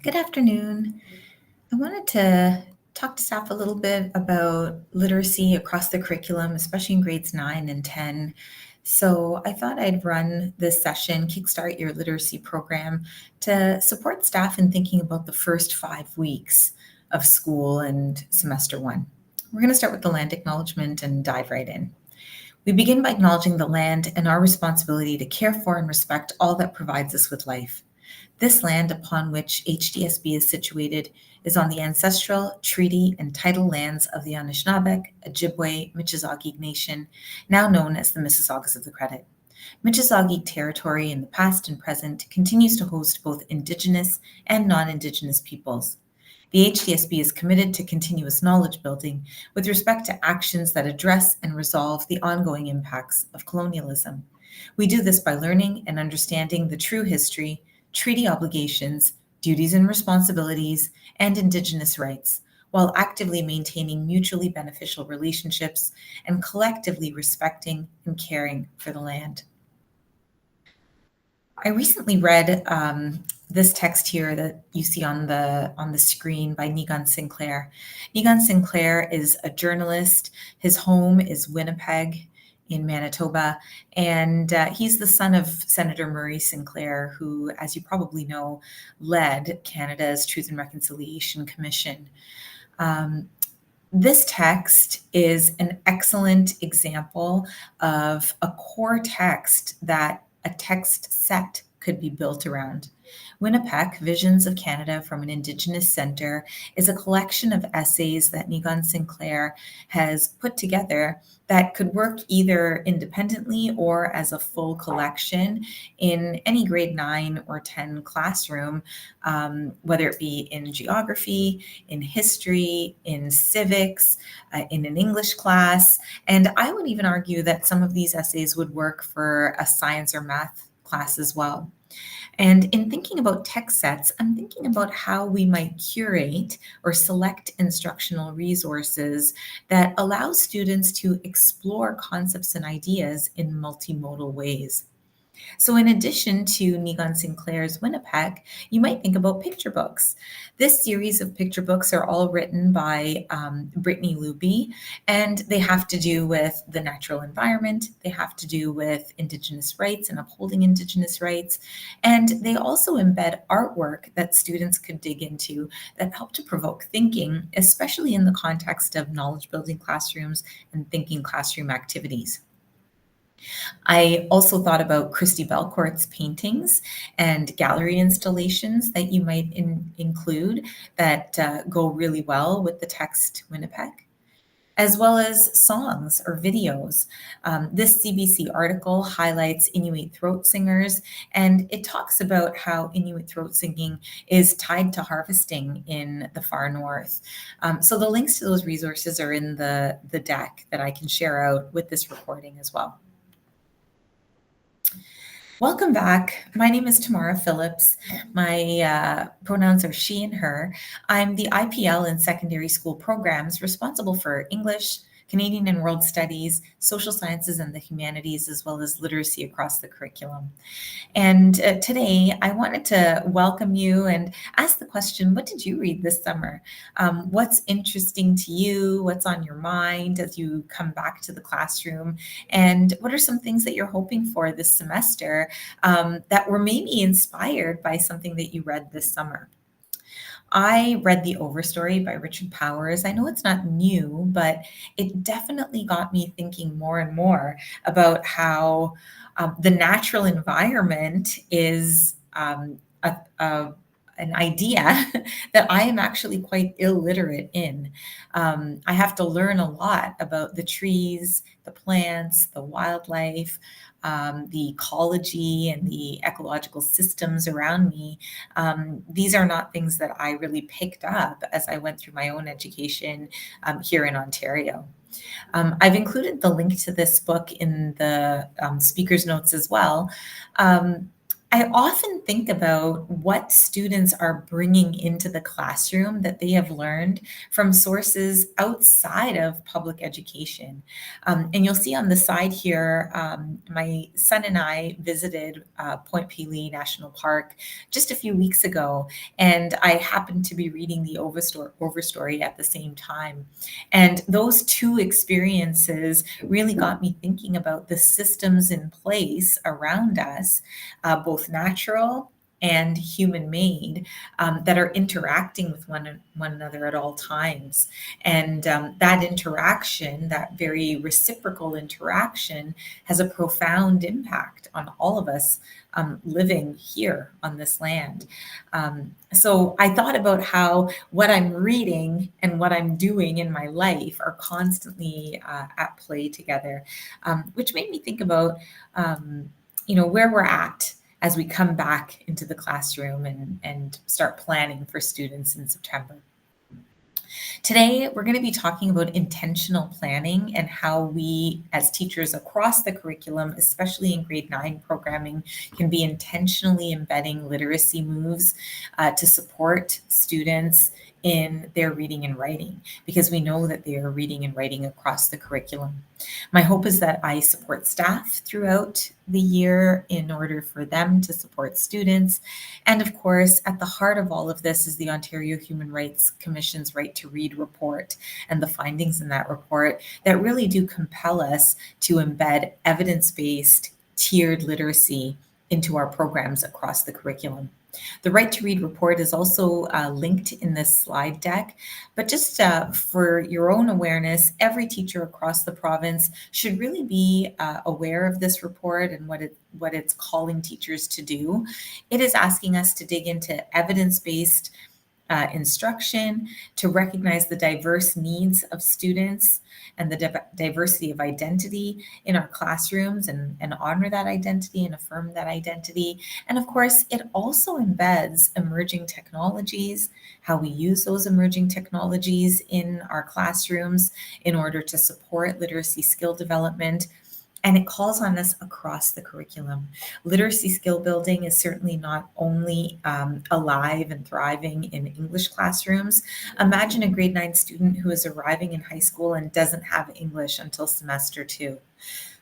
Good afternoon. I wanted to talk to staff a little bit about literacy across the curriculum, especially in grades 9 and 10. So I thought I'd run this session, Kickstart Your Literacy Program, to support staff in thinking about the first 5 weeks of school and semester 1. We're going to start with the land acknowledgement and dive right in. We begin by acknowledging the land and our responsibility to care for and respect all that provides us with life. This land upon which HDSB is situated is on the ancestral, treaty, and tidal lands of the Anishinaabeg, Ojibwe, Michizagi Nation, now known as the Mississaugas of the Credit. Michizagi territory in the past and present continues to host both Indigenous and non-Indigenous peoples. The HDSB is committed to continuous knowledge building with respect to actions that address and resolve the ongoing impacts of colonialism. We do this by learning and understanding the true history, treaty obligations, duties and responsibilities, and Indigenous rights, while actively maintaining mutually beneficial relationships and collectively respecting and caring for the land. I recently read this text here that you see on the screen by Negan Sinclair. Negan Sinclair is a journalist. His home is Winnipeg in Manitoba, and he's the son of Senator Murray Sinclair, who, as you probably know, led Canada's Truth and Reconciliation Commission. This text is an excellent example of a core text that a text set could be built around. Winnipeg, Visions of Canada from an Indigenous Center, is a collection of essays that Negan Sinclair has put together that could work either independently or as a full collection in any grade 9 or 10 classroom, whether it be in geography, in history, in civics, in an English class. And I would even argue that some of these essays would work for a science or math class as well. And in thinking about text sets, I'm thinking about how we might curate or select instructional resources that allow students to explore concepts and ideas in multimodal ways. So in addition to Negan Sinclair's Winnipeg, you might think about picture books. This series of picture books are all written by Brittany Luby, and they have to do with the natural environment, they have to do with Indigenous rights and upholding Indigenous rights, and they also embed artwork that students could dig into that help to provoke thinking, especially in the context of knowledge building classrooms and thinking classroom activities. I also thought about Christy Belcourt's paintings and gallery installations that you might include that go really well with the text Winnipeg, as well as songs or videos. This CBC article highlights Inuit throat singers, and it talks about how Inuit throat singing is tied to harvesting in the far north. So the links to those resources are in the deck that I can share out with this recording as well. Welcome back. My name is Tamara Phillips. My pronouns are she and her. I'm the IPL in secondary school programs responsible for English, Canadian and World Studies, social sciences and the humanities, as well as literacy across the curriculum. And today I wanted to welcome you and ask the question, what did you read this summer? What's interesting to you? What's on your mind as you come back to the classroom? And what are some things that you're hoping for this semester that were maybe inspired by something that you read this summer? I read The Overstory by Richard Powers. I know it's not new, but it definitely got me thinking more and more about how the natural environment is an idea that I am actually quite illiterate in. I have to learn a lot about the trees, the plants, the wildlife, the ecology and the ecological systems around me. These are not things that I really picked up as I went through my own education here in Ontario. I've included the link to this book in the speaker's notes as well. I often think about what students are bringing into the classroom that they have learned from sources outside of public education. And you'll see on the side here, my son and I visited Point Pelee National Park just a few weeks ago, and I happened to be reading the Overstory at the same time. And those two experiences really got me thinking about the systems in place around us, both natural and human made, that are interacting with one another at all times. And that interaction, that very reciprocal interaction, has a profound impact on all of us living here on this land. So I thought about how what I'm reading and what I'm doing in my life are constantly at play together, which made me think about where we're at as we come back into the classroom and start planning for students in September. Today, we're going to be talking about intentional planning and how we, as teachers across the curriculum, especially in grade 9 programming, can be intentionally embedding literacy moves to support students in their reading and writing, because we know that they are reading and writing across the curriculum. My hope is that I support staff throughout the year in order for them to support students. And of course, at the heart of all of this is the Ontario Human Rights Commission's Right to Read report and the findings in that report that really do compel us to embed evidence-based tiered literacy into our programs across the curriculum. The Right to Read report is also linked in this slide deck, but just for your own awareness, every teacher across the province should really be aware of this report and what it's calling teachers to do. It is asking us to dig into evidence-based instruction, to recognize the diverse needs of students and the diversity of identity in our classrooms, and honor that identity and affirm that identity. And of course, it also embeds emerging technologies, how we use those emerging technologies in our classrooms in order to support literacy skill development, and it calls on us across the curriculum. Literacy skill building is certainly not only alive and thriving in English classrooms. Imagine a grade 9 student who is arriving in high school and doesn't have English until semester 2.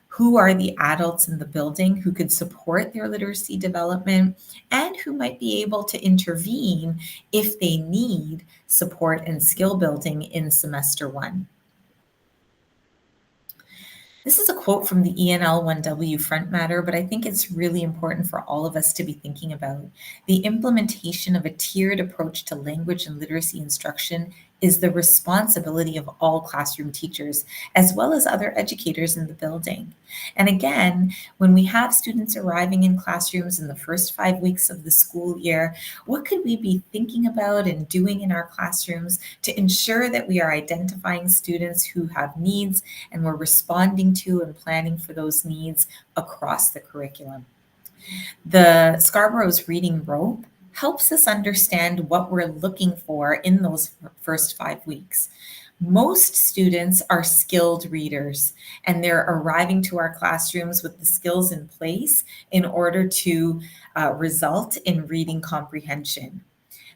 Who are the adults in the building who could support their literacy development and who might be able to intervene if they need support and skill building in semester 1? This is a quote from the ENL1W front matter, but I think it's really important for all of us to be thinking about. The implementation of a tiered approach to language and literacy instruction is the responsibility of all classroom teachers, as well as other educators in the building. And again, when we have students arriving in classrooms in the first 5 weeks of the school year, what could we be thinking about and doing in our classrooms to ensure that we are identifying students who have needs and we're responding to and planning for those needs across the curriculum? The Scarborough's reading rope helps us understand what we're looking for in those first 5 weeks. Most students are skilled readers, and they're arriving to our classrooms with the skills in place in order to result in reading comprehension.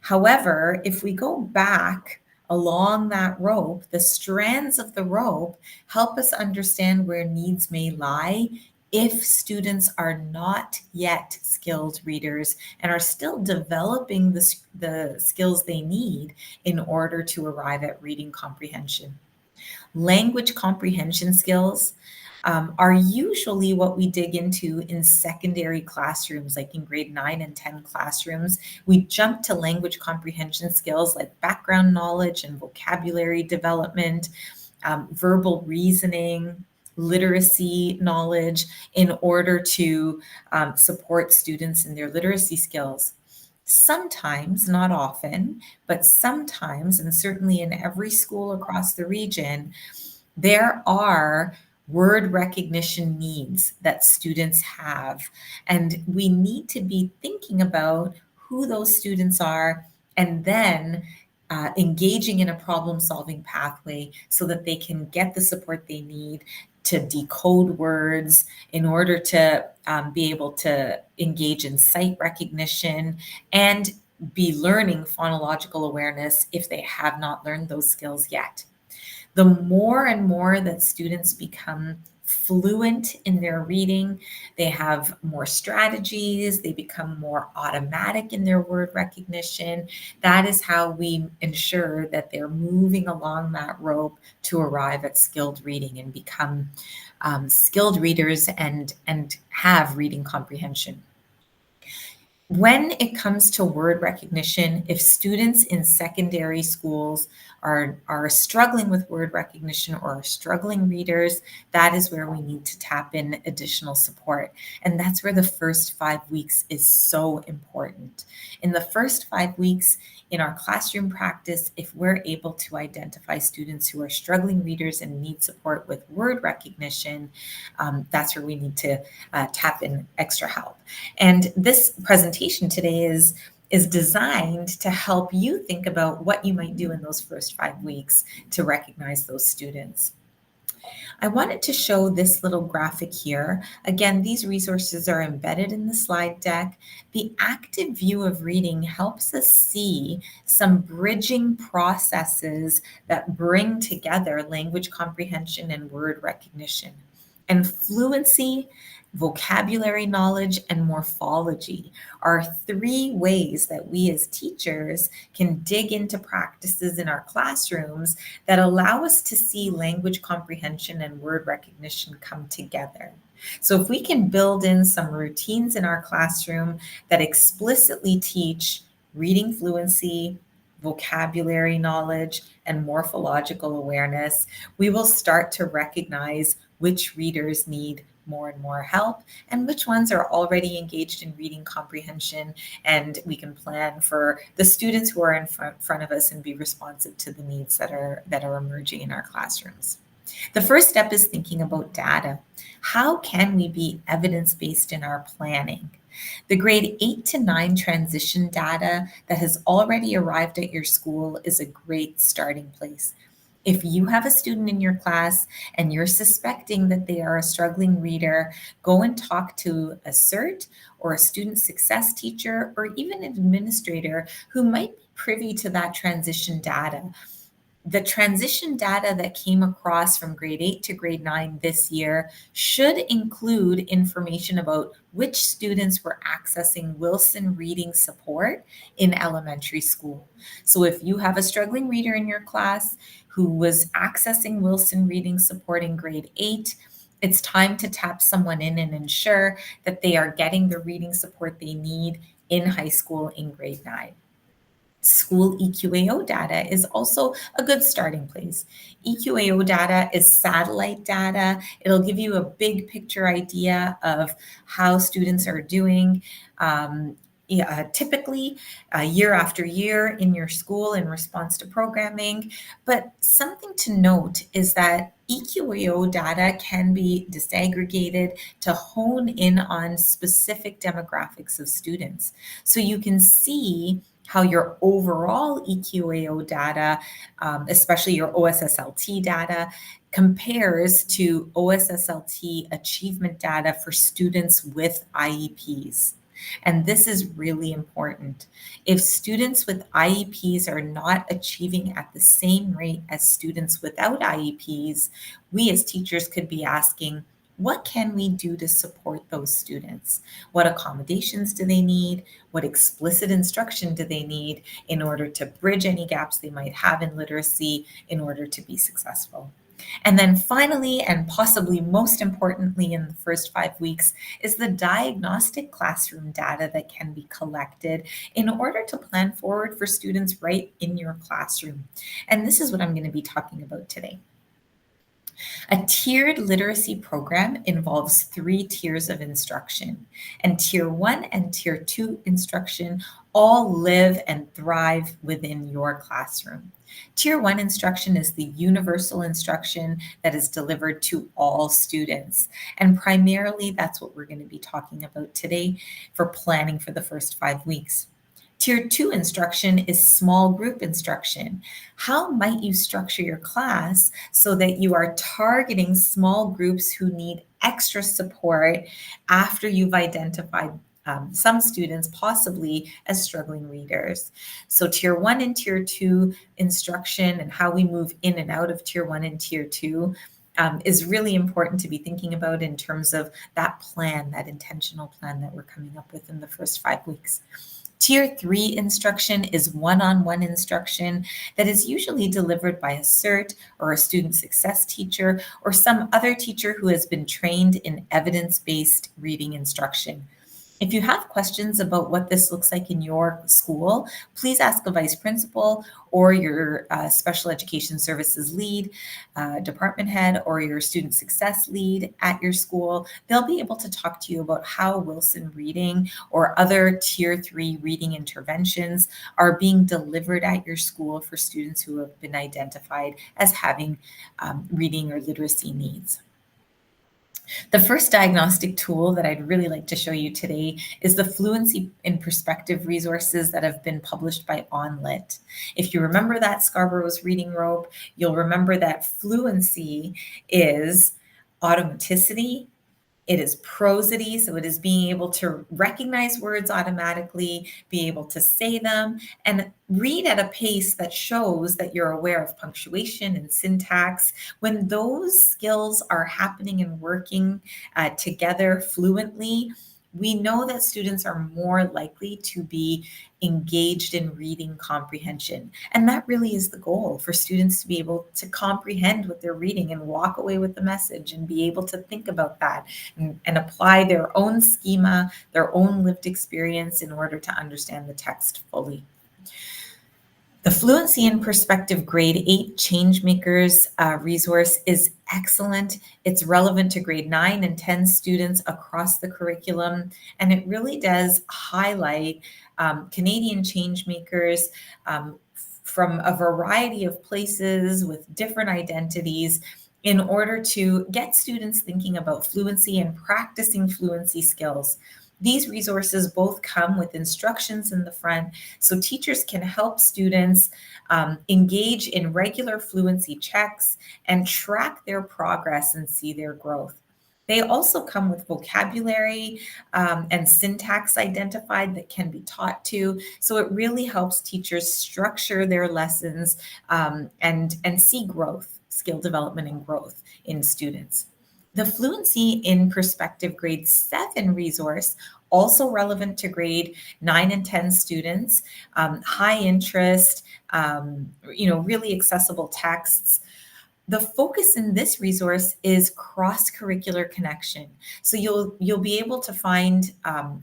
However, if we go back along that rope, the strands of the rope help us understand where needs may lie if students are not yet skilled readers and are still developing the skills they need in order to arrive at reading comprehension. Language comprehension skills are usually what we dig into in secondary classrooms, like in grade 9 and 10 classrooms. We jump to language comprehension skills like background knowledge and vocabulary development, verbal reasoning, literacy knowledge, in order to support students in their literacy skills. Sometimes, not often, but sometimes, and certainly in every school across the region, there are word recognition needs that students have. And we need to be thinking about who those students are, and then engaging in a problem solving pathway so that they can get the support they need to decode words, in order to be able to engage in sight recognition and be learning phonological awareness if they have not learned those skills yet. The more and more that students become fluent in their reading, they have more strategies, they become more automatic in their word recognition. That is how we ensure that they're moving along that rope to arrive at skilled reading and become skilled readers and have reading comprehension. When it comes to word recognition, if students in secondary schools are struggling with word recognition or are struggling readers, that is where we need to tap in additional support. And that's where the first 5 weeks is so important. In the first 5 weeks in our classroom practice, if we're able to identify students who are struggling readers and need support with word recognition, that's where we need to tap in extra help. And this presentation today is designed to help you think about what you might do in those first 5 weeks to recognize those students. I wanted to show this little graphic here. Again, these resources are embedded in the slide deck. The active view of reading helps us see some bridging processes that bring together language comprehension and word recognition. And fluency, vocabulary knowledge, and morphology are three ways that we as teachers can dig into practices in our classrooms that allow us to see language comprehension and word recognition come together. So if we can build in some routines in our classroom that explicitly teach reading fluency, vocabulary knowledge, and morphological awareness, we will start to recognize which readers need more and more help and which ones are already engaged in reading comprehension, and we can plan for the students who are in front of us and be responsive to the needs that are emerging in our classrooms. The first step is thinking about data. How can we be evidence-based in our planning? The grade 8 to 9 transition data that has already arrived at your school is a great starting place. If you have a student in your class and you're suspecting that they are a struggling reader, go and talk to a CERT or a student success teacher or even an administrator who might be privy to that transition data. The transition data that came across from grade 8 to grade 9 this year should include information about which students were accessing Wilson reading support in elementary school. So if you have a struggling reader in your class who was accessing Wilson reading support in grade 8, it's time to tap someone in and ensure that they are getting the reading support they need in high school in grade 9. School EQAO data is also a good starting place. EQAO data is satellite data. It'll give you a big picture idea of how students are doing. Typically year after year in your school in response to programming. But something to note is that EQAO data can be disaggregated to hone in on specific demographics of students. So you can see how your overall EQAO data, especially your OSSLT data, compares to OSSLT achievement data for students with IEPs. And this is really important. If students with IEPs are not achieving at the same rate as students without IEPs, we as teachers could be asking, what can we do to support those students? What accommodations do they need? What explicit instruction do they need in order to bridge any gaps they might have in literacy in order to be successful? And then finally, and possibly most importantly in the first 5 weeks, is the diagnostic classroom data that can be collected in order to plan forward for students right in your classroom. And this is what I'm going to be talking about today. A tiered literacy program involves 3 tiers of instruction, and Tier 1 and Tier 2 instruction all live and thrive within your classroom. Tier 1 instruction is the universal instruction that is delivered to all students, and primarily that's what we're going to be talking about today for planning for the first 5 weeks. Tier 2 instruction is small group instruction. How might you structure your class so that you are targeting small groups who need extra support after you've identified some students possibly as struggling readers? So Tier 1 and Tier 2 instruction and how we move in and out of Tier 1 and Tier 2 is really important to be thinking about in terms of that plan, that intentional plan that we're coming up with in the first 5 weeks. Tier 3 instruction is one-on-one instruction that is usually delivered by a CERT or a student success teacher or some other teacher who has been trained in evidence-based reading instruction. If you have questions about what this looks like in your school, please ask a vice principal or your special education services lead, department head, or your student success lead at your school. They'll be able to talk to you about how Wilson Reading or other Tier 3 reading interventions are being delivered at your school for students who have been identified as having reading or literacy needs. The first diagnostic tool that I'd really like to show you today is the Fluency in Perspective resources that have been published by OnLit. If you remember that Scarborough's reading rope, you'll remember that fluency is automaticity, it is prosody, so it is being able to recognize words automatically, be able to say them, and read at a pace that shows that you're aware of punctuation and syntax. When those skills are happening and working together fluently, we know that students are more likely to be engaged in reading comprehension. And that really is the goal, for students to be able to comprehend what they're reading and walk away with the message and be able to think about that and apply their own schema, their own lived experience in order to understand the text fully. The Fluency in Perspective Grade 8 Changemakers resource is excellent. It's relevant to grade 9 and 10 students across the curriculum, and it really does highlight Canadian changemakers from a variety of places with different identities in order to get students thinking about fluency and practicing fluency skills. These resources both come with instructions in the front, so teachers can help students engage in regular fluency checks and track their progress and see their growth. They also come with vocabulary and syntax identified that can be taught to. So it really helps teachers structure their lessons and see growth, skill development and growth in students. The Fluency in Perspective Grade 7 resource, also relevant to grade 9 and 10 students, high interest, really accessible texts. The focus in this resource is cross-curricular connection. So you'll be able to find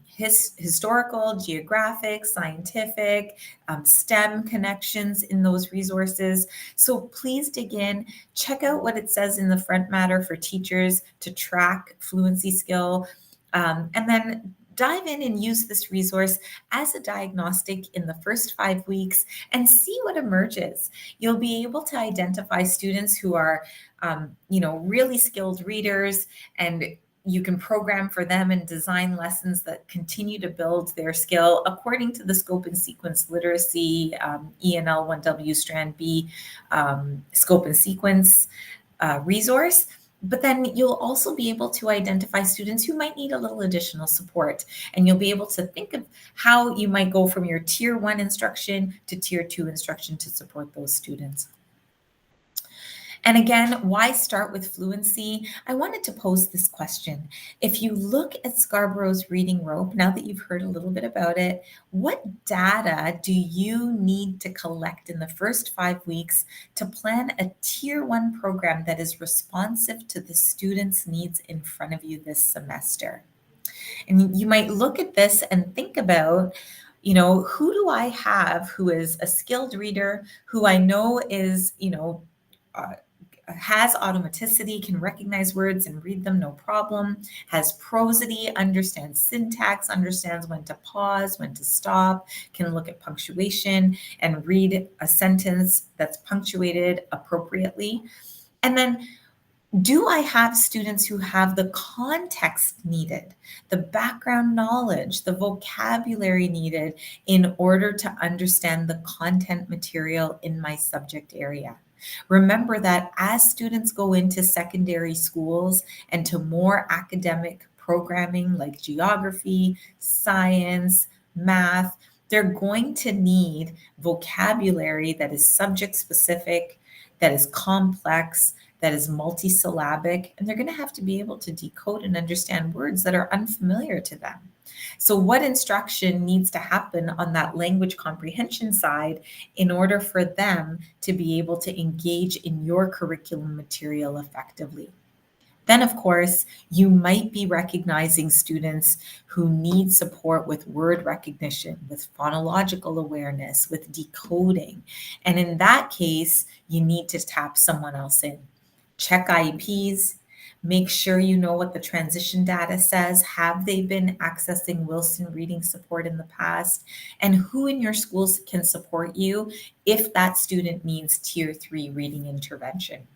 historical, geographic, scientific, STEM connections in those resources. So please dig in, check out what it says in the front matter for teachers to track fluency skill, and then dive in and use this resource as a diagnostic in the first 5 weeks and see what emerges. You'll be able to identify students who are, really skilled readers, and you can program for them and design lessons that continue to build their skill according to the scope and sequence literacy, ENL 1W Strand B scope and sequence resource. But then you'll also be able to identify students who might need a little additional support. And you'll be able to think of how you might go from your Tier 1 instruction to Tier 2 instruction to support those students. And again, why start with fluency? I wanted to pose this question. If you look at Scarborough's reading rope, now that you've heard a little bit about it, what data do you need to collect in the first 5 weeks to plan a Tier 1 program that is responsive to the students' needs in front of you this semester? And you might look at this and think about, who do I have who is a skilled reader, who I know is, has automaticity, can recognize words and read them no problem, has prosody, understands syntax, understands when to pause, when to stop, can look at punctuation and read a sentence that's punctuated appropriately. And then Do I have students who have the context needed, the background knowledge, the vocabulary needed in order to understand the content material in my subject area? Remember that as students go into secondary schools and to more academic programming like geography, science, math, they're going to need vocabulary that is subject specific, that is complex, that is multisyllabic, and they're going to have to be able to decode and understand words that are unfamiliar to them. So, what instruction needs to happen on that language comprehension side in order for them to be able to engage in your curriculum material effectively? Then, of course, you might be recognizing students who need support with word recognition, with phonological awareness, with decoding. And in that case, you need to tap someone else in. Check IEPs, make sure you know what the transition data says. Have they been accessing Wilson reading support in the past? And who in your schools can support you if that student needs tier 3 reading intervention?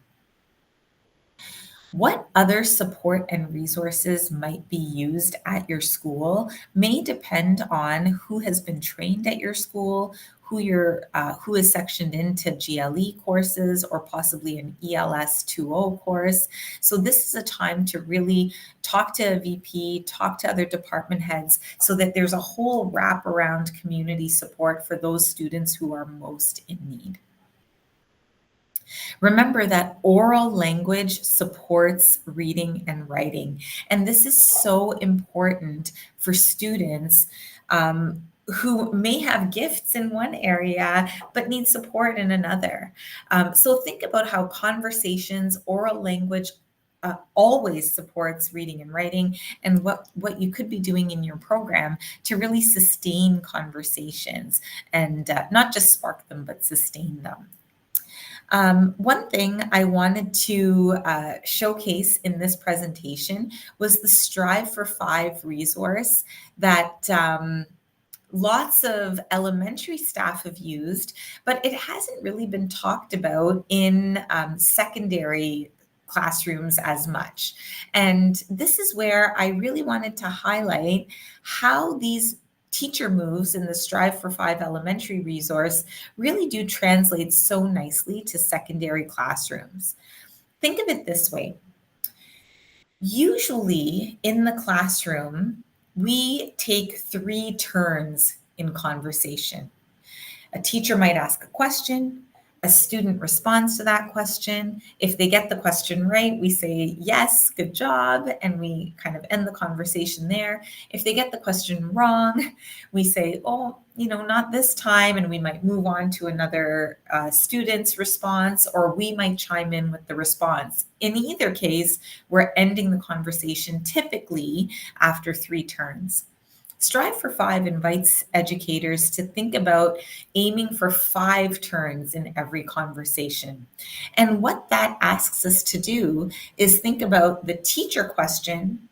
What other support and resources might be used at your school may depend on who has been trained at your school, who is sectioned into GLE courses or possibly an ELS 2.0 course. So this is a time to really talk to a VP, talk to other department heads, so that there's a whole wraparound community support for those students who are most in need. Remember that oral language supports reading and writing. And this is so important for students who may have gifts in one area but need support in another. So think about how conversations, oral language, always supports reading and writing, and what you could be doing in your program to really sustain conversations and not just spark them, but sustain them. One thing I wanted to showcase in this presentation was the Strive for Five resource that lots of elementary staff have used, but it hasn't really been talked about in secondary classrooms as much. And this is where I really wanted to highlight how these teacher moves in the Strive for Five elementary resource really do translate so nicely to secondary classrooms. Think of it this way. Usually in the classroom, we take 3 turns in conversation. A teacher might ask a question, a student responds to that question. If they get the question right, we say, yes, good job, and we kind of end the conversation there. If they get the question wrong, we say, oh, not this time, and we might move on to another student's response, or we might chime in with the response. In either case, we're ending the conversation typically after 3 turns. Strive for Five invites educators to think about aiming for 5 turns in every conversation. And what that asks us to do is think about the teacher question,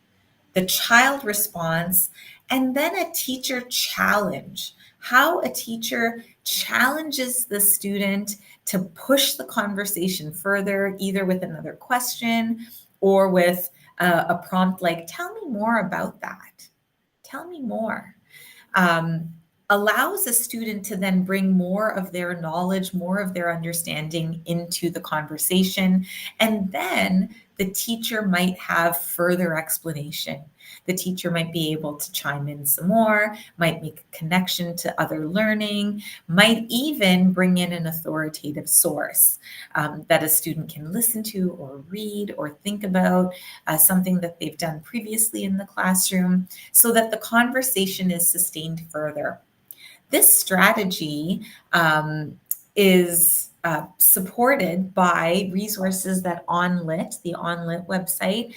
the child response, and then a teacher challenge. How a teacher challenges the student to push the conversation further, either with another question or with a prompt like, tell me more about that. Tell me more. Allows a student to then bring more of their knowledge, more of their understanding into the conversation. And then the teacher might have further explanation. The teacher might be able to chime in some more, might make a connection to other learning, might even bring in an authoritative source that a student can listen to or read or think about, something that they've done previously in the classroom, so that the conversation is sustained further. This strategy is supported by resources that the OnLit website,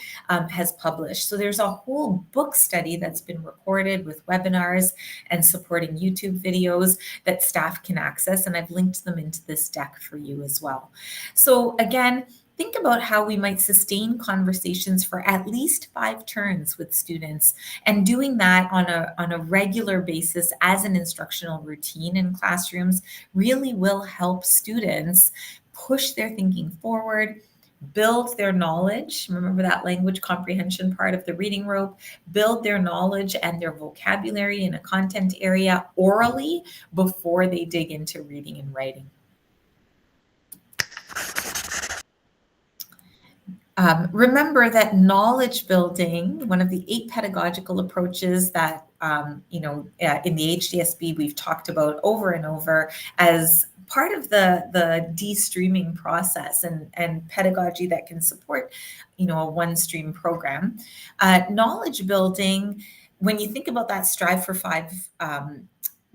has published. So there's a whole book study that's been recorded with webinars and supporting YouTube videos that staff can access, and I've linked them into this deck for you as well. So again, think about how we might sustain conversations for at least 5 turns with students, and doing that on a regular basis as an instructional routine in classrooms really will help students push their thinking forward, build their knowledge. Remember that language comprehension part of the reading rope, build their knowledge and their vocabulary in a content area orally before they dig into reading and writing. Remember that knowledge building, one of the 8 pedagogical approaches that, in the HDSB we've talked about over and over as part of the de-streaming process and pedagogy that can support, a one-stream program. Knowledge building, when you think about that Strive for 5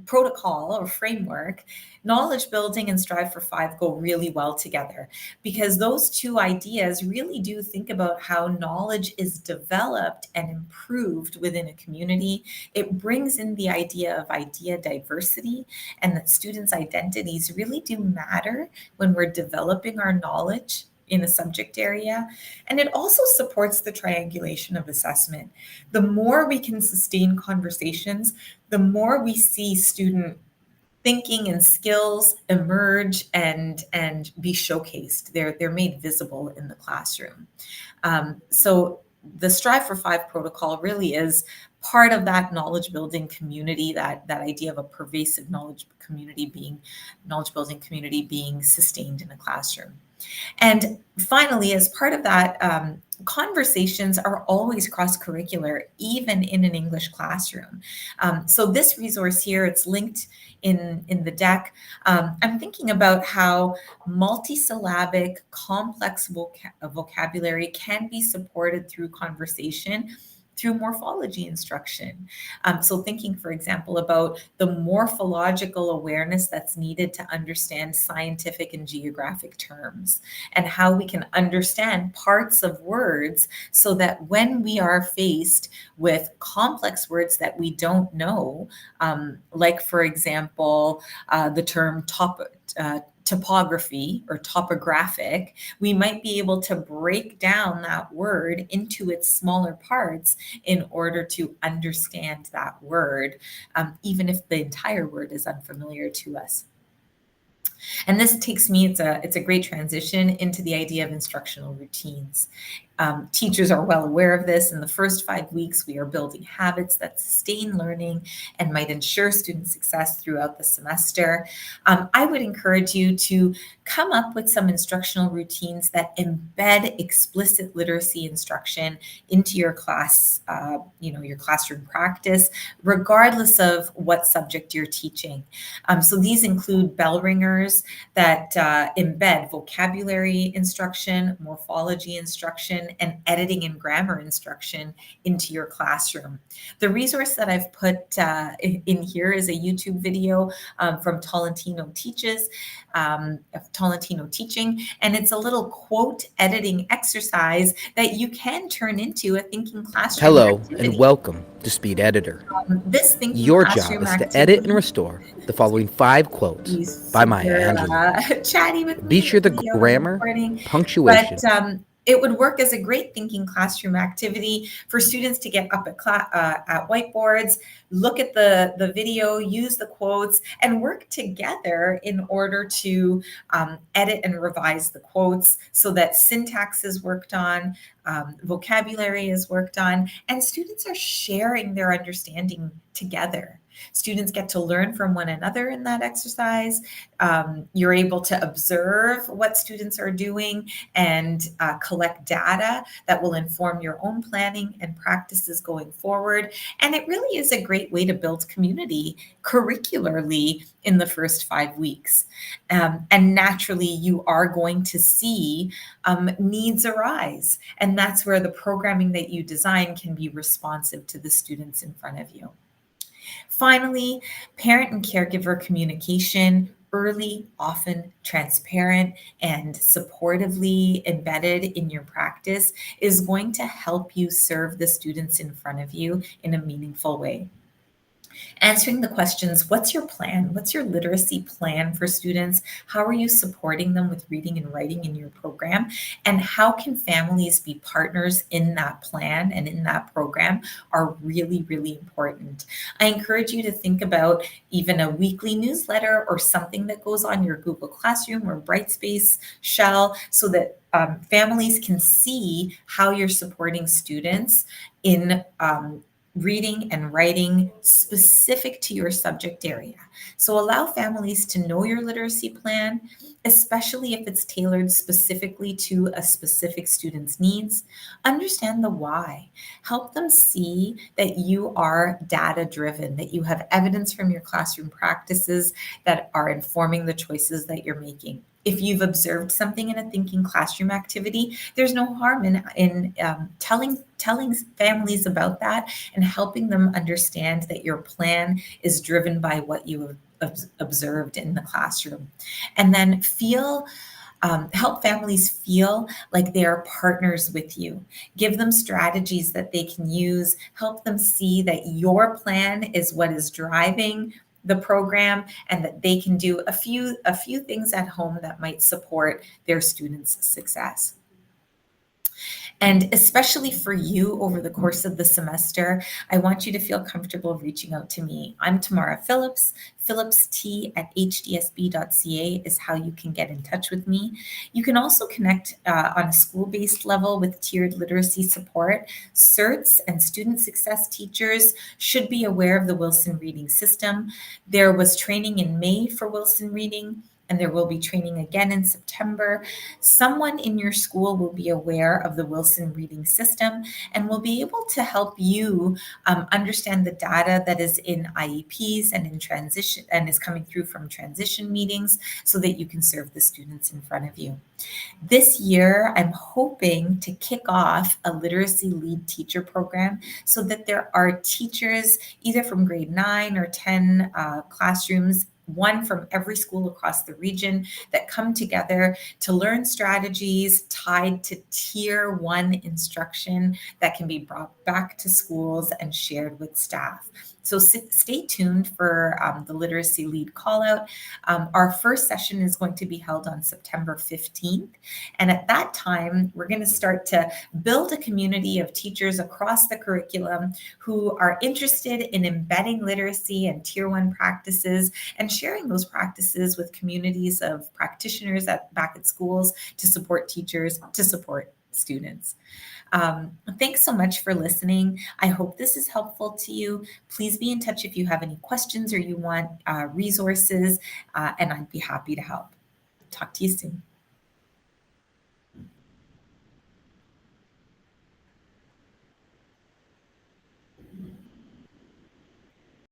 protocol or framework, knowledge building and Strive for 5 go really well together, because those two ideas really do think about how knowledge is developed and improved within a community. It brings in the idea of idea diversity, and that students' identities really do matter when we're developing our knowledge in a subject area. And it also supports the triangulation of assessment. The more we can sustain conversations, the more we see student thinking and skills emerge and be showcased. They're made visible in the classroom. So the Strive for 5 protocol really is part of that knowledge building community, that idea of a pervasive knowledge building community being sustained in a classroom. And finally, as part of that, conversations are always cross-curricular, even in an English classroom. So this resource here, it's linked in the deck. I'm thinking about how multisyllabic, complex vocabulary can be supported through conversation, through morphology instruction. So thinking, for example, about the morphological awareness that's needed to understand scientific and geographic terms, and how we can understand parts of words so that when we are faced with complex words that we don't know, like, for example, the term topography or topographic, we might be able to break down that word into its smaller parts in order to understand that word, even if the entire word is unfamiliar to us. And this takes me, it's a great transition into the idea of instructional routines. Teachers are well aware of this. In the first 5 weeks, we are building habits that sustain learning and might ensure student success throughout the semester. I would encourage you to come up with some instructional routines that embed explicit literacy instruction into your class, your classroom practice, regardless of what subject you're teaching. So these include bell ringers that embed vocabulary instruction, morphology instruction, and editing and grammar instruction into your classroom. The resource that I've put in here is a YouTube video from Tolentino Teaches, Tolentino Teaching, and it's a little quote editing exercise that you can turn into a thinking classroom activity. And welcome to Speed Editor. This thinking Your classroom job is to activity, edit and restore the following 5 quotes by Maya Angelou. Chatty with me. Be sure the grammar, punctuation, but it would work as a great thinking classroom activity for students to get up at whiteboards, look at the video, use the quotes, and work together in order to edit and revise the quotes so that syntax is worked on, vocabulary is worked on, and students are sharing their understanding together. Students get to learn from one another in that exercise. You're able to observe what students are doing and collect data that will inform your own planning and practices going forward. And it really is a great way to build community curricularly in the first 5 weeks. And naturally, you are going to see needs arise. And that's where the programming that you design can be responsive to the students in front of you. Finally, parent and caregiver communication, early, often transparent, and supportively embedded in your practice, is going to help you serve the students in front of you in a meaningful way. Answering the questions, what's your plan? What's your literacy plan for students? How are you supporting them with reading and writing in your program? And how can families be partners in that plan and in that program are really, really important. I encourage you to think about even a weekly newsletter or something that goes on your Google Classroom or Brightspace shell so that families can see how you're supporting students in reading and writing specific to your subject area. So allow families to know your literacy plan, especially if it's tailored specifically to a specific student's needs. Understand the why. Help them see that you are data driven, that you have evidence from your classroom practices that are informing the choices that you're making. If you've observed something in a thinking classroom activity, there's no harm in telling families about that and helping them understand that your plan is driven by what you have observed in the classroom. And then help families feel like they are partners with you. Give them strategies that they can use. Help them see that your plan is what is driving the program, and that they can do a few things at home that might support their students' success. And especially for you over the course of the semester, I want you to feel comfortable reaching out to me. I'm Tamara Phillips. phillipst@hdsb.ca is how you can get in touch with me. You can also connect on a school-based level with tiered literacy support. CERTs and student success teachers should be aware of the Wilson Reading System. There was training in May for Wilson Reading, and there will be training again in September. Someone in your school will be aware of the Wilson Reading System and will be able to help you understand the data that is in IEPs and in transition and is coming through from transition meetings so that you can serve the students in front of you. This year, I'm hoping to kick off a literacy lead teacher program so that there are teachers either from grade 9 or 10 classrooms, one from every school across the region, that come together to learn strategies tied to tier 1 instruction that can be brought back to schools and shared with staff. So stay tuned for the literacy lead call out. Our first session is going to be held on September 15th. And at that time, we're going to start to build a community of teachers across the curriculum who are interested in embedding literacy and tier 1 practices and sharing those practices with communities of practitioners back at schools to support teachers, to support students. Thanks so much for listening. I hope this is helpful to you. Please be in touch if you have any questions or you want resources, and I'd be happy to help. Talk to you soon.